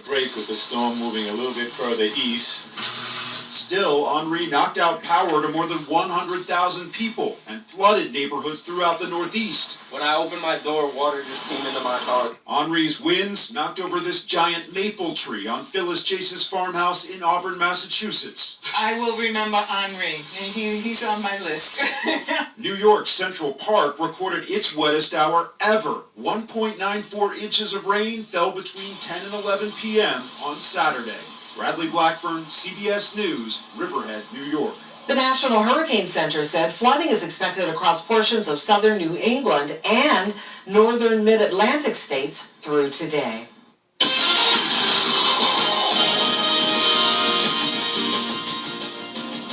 Break with the storm moving a little bit further east. Still, Henri knocked out power to more than 100,000 people and flooded neighborhoods throughout the Northeast. When I opened my door, water just came into my car. Henri's winds knocked over this giant maple tree on Phyllis Chase's farmhouse in Auburn, Massachusetts. I will remember Henri. He's on my list. New York's Central Park recorded its wettest hour ever. 1.94 inches of rain fell between 10 and 11 p.m. on Saturday. Bradley Blackburn, CBS News, Riverhead, New York. The National Hurricane Center said flooding is expected across portions of southern New England and northern mid-Atlantic states through today.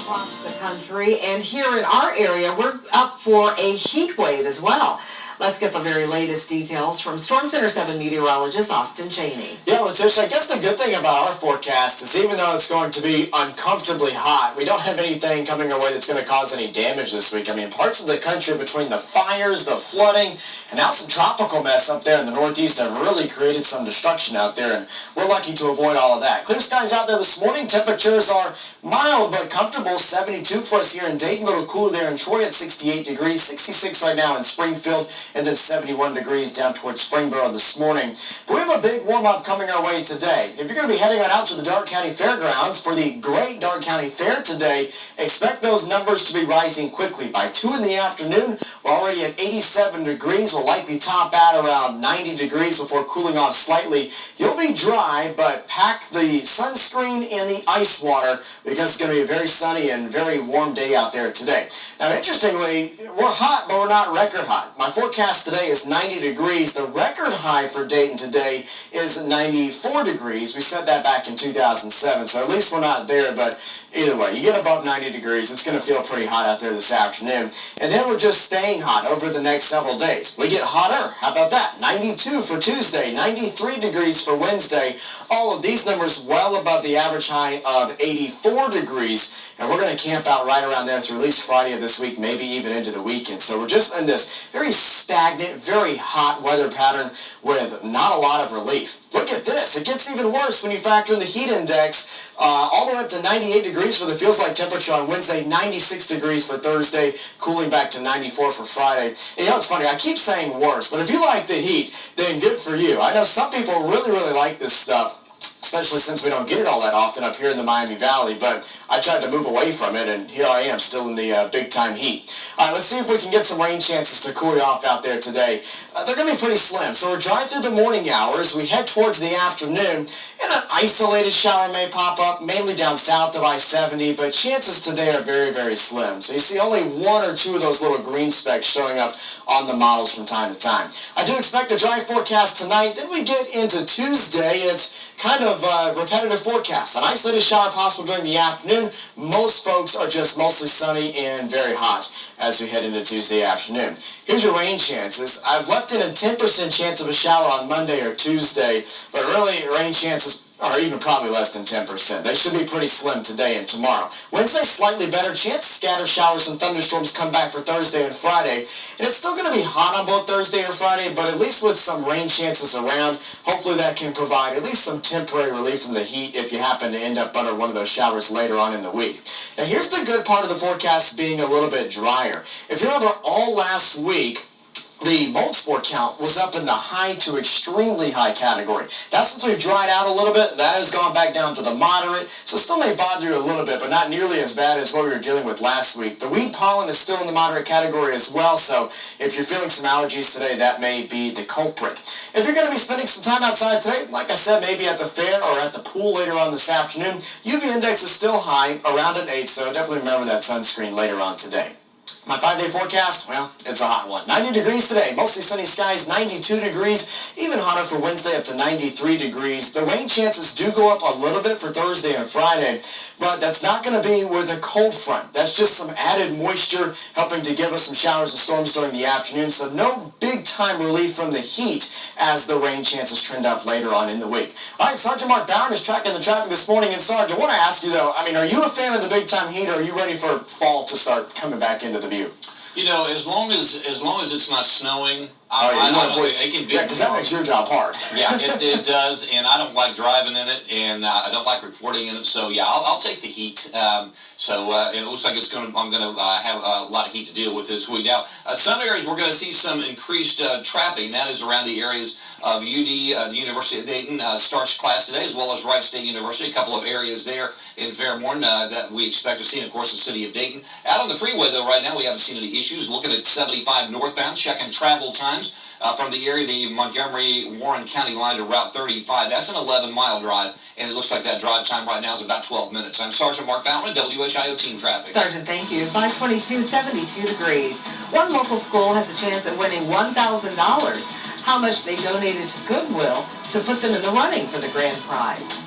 Across the country and here in our area, we're up for a heat wave as well. Let's get the very latest details from Storm Center 7 meteorologist Austin Chaney. Yeah, Letitia, I guess the good thing about our forecast is even though it's going to be uncomfortably hot, we don't have anything coming our way that's going to cause any damage this week. I mean, parts of the country between the fires, the flooding, and now some tropical mess up there in the Northeast have really created some destruction out there, and we're lucky to avoid all of that. Clear skies out there this morning. Temperatures are mild but comfortable. 72 for us here in Dayton, a little cooler there in Troy at 68 degrees, 66 right now in Springfield, and then 71 degrees down towards Springboro this morning. But we have a big warm-up coming our way today. If you're going to be heading on out to the Darke County Fairgrounds for the great Darke County Fair today, expect those numbers to be rising quickly. By 2 in the afternoon, we're already at 87 degrees. We'll likely top out around 90 degrees before cooling off slightly. You'll be dry, but pack the sunscreen and the ice water because it's going to be a very sunny and very warm day out there today. Now, interestingly, we're hot, but we're not record hot. My forecast today is 90 degrees. The record high for Dayton today is 94 degrees. We said that back in 2007, so at least we're not there, but either way, you get above 90 degrees, it's going to feel pretty hot out there this afternoon. And then we're just staying hot over the next several days. We get hotter. How about that? 92 for Tuesday, 93 degrees for Wednesday. All of these numbers well above the average high of 84 degrees, and we're going to camp out right around there through at least Friday of this week, maybe even into the weekend. So we're just in this very stagnant, very hot weather pattern with not a lot of relief. Look at this. It gets even worse when you factor in the heat index all the way up to 98 degrees for the feels-like temperature on Wednesday, 96 degrees for Thursday, cooling back to 94 for Friday. And you know, it's funny, I keep saying worse, but if you like the heat, then good for you. I know some people really, really like this stuff, especially since we don't get it all that often up here in the Miami Valley, but I tried to move away from it, and here I am still in the big-time heat. All right, let's see if we can get some rain chances to cool you off out there today. They're going to be pretty slim, so we're dry through the morning hours. We head towards the afternoon, and an isolated shower may pop up, mainly down south of I-70, but chances today are very, very slim. So you see only one or two of those little green specks showing up on the models from time to time. I do expect a dry forecast tonight. Then we get into Tuesday, and it's kind of repetitive forecast. An isolated shower possible during the afternoon. Most folks are just mostly sunny and very hot as we head into Tuesday afternoon. Here's your rain chances. I've left in a 10% chance of a shower on Monday or Tuesday, but really rain chances are even probably less than 10%. They should be pretty slim today and tomorrow. Wednesday, slightly better chance. Scatter showers and thunderstorms come back for Thursday and Friday. And it's still going to be hot on both Thursday and Friday, but at least with some rain chances around, hopefully that can provide at least some temporary relief from the heat if you happen to end up under one of those showers later on in the week. Now here's the good part of the forecast being a little bit drier. If you remember all last week, the mold spore count was up in the high to extremely high category. Now, since we've dried out a little bit, that has gone back down to the moderate, so still may bother you a little bit, but not nearly as bad as what we were dealing with last week. The weed pollen is still in the moderate category as well, so if you're feeling some allergies today, that may be the culprit. If you're going to be spending some time outside today, like I said, maybe at the fair or at the pool later on this afternoon, UV index is still high, around an 8, so definitely remember that sunscreen later on today. My 5-day forecast, well, it's a hot one. 90 degrees today, mostly sunny skies, 92 degrees, even hotter for Wednesday up to 93 degrees. The rain chances do go up a little bit for Thursday and Friday, but that's not going to be with a cold front. That's just some added moisture helping to give us some showers and storms during the afternoon, so no big-time relief from the heat as the rain chances trend up later on in the week. All right, Sergeant Mark Bowen is tracking the traffic this morning, and Sergeant, I want to ask you, though, I mean, are you a fan of the big-time heat, or are you ready for fall to start coming back into the view? You know, as long as it's not snowing, I don't know, it can be. Yeah, because that makes your job hard. Yeah, it does, and I don't like driving in it, and I don't like reporting in it. So yeah, I'll take the heat. It looks like I'm gonna have a lot of heat to deal with this week. Now, some areas we're gonna see some increased traffic, and that is around the areas of UD, the University of Dayton starts class today, as well as Wright State University. A couple of areas there in Fairborn that we expect to see, and of course the city of Dayton. Out on the freeway though, right now we haven't seen any issues. Looking at 75 northbound, checking travel times. From the area, the Montgomery-Warren County line to Route 35. That's an 11-mile drive, and it looks like that drive time right now is about 12 minutes. I'm Sergeant Mark Bauman, WHIO Team Traffic. Sergeant, thank you. 522, 72 degrees. One local school has a chance at winning $1,000. How much they donated to Goodwill to put them in the running for the grand prize.